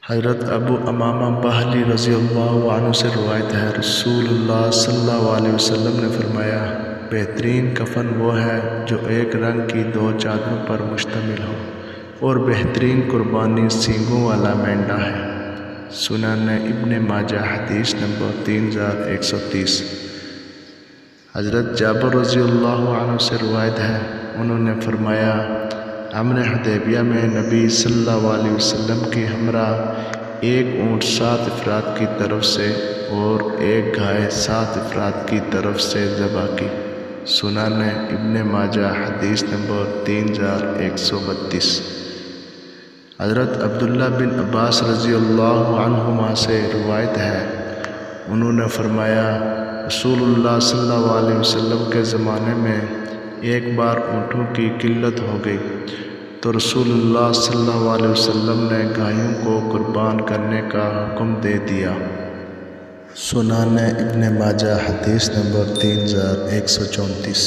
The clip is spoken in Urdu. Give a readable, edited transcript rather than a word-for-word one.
حضرت ابو امامہ بہلی رضی اللہ عنہ سے روایت ہے، رسول اللہ صلی اللہ علیہ وسلم نے فرمایا، بہترین کفن وہ ہے جو ایک رنگ کی 2 چادروں پر مشتمل ہو، اور بہترین قربانی سینگوں والا مینڈا ہے۔ سنن ابن ماجہ حدیث نمبر 3130۔ حضرت جابر رضی اللہ عنہ سے روایت ہے، انہوں نے فرمایا، امر حدیبیہ میں نبی صلی اللہ علیہ وسلم کی ہمراہ ایک اونٹ 7 افراد کی طرف سے اور ایک گائے 7 افراد کی طرف سے ذبح کی۔ سنن ابن ماجہ حدیث نمبر 3132۔ حضرت عبداللہ بن عباس رضی اللہ عنہما سے روایت ہے، انہوں نے فرمایا، رسول اللہ صلی اللہ علیہ وسلم کے زمانے میں ایک بار اونٹوں کی قلت ہو گئی تو رسول اللہ صلی اللہ علیہ وسلم نے گایوں کو قربان کرنے کا حکم دے دیا۔ سنن ابن ماجہ حدیث نمبر 3134۔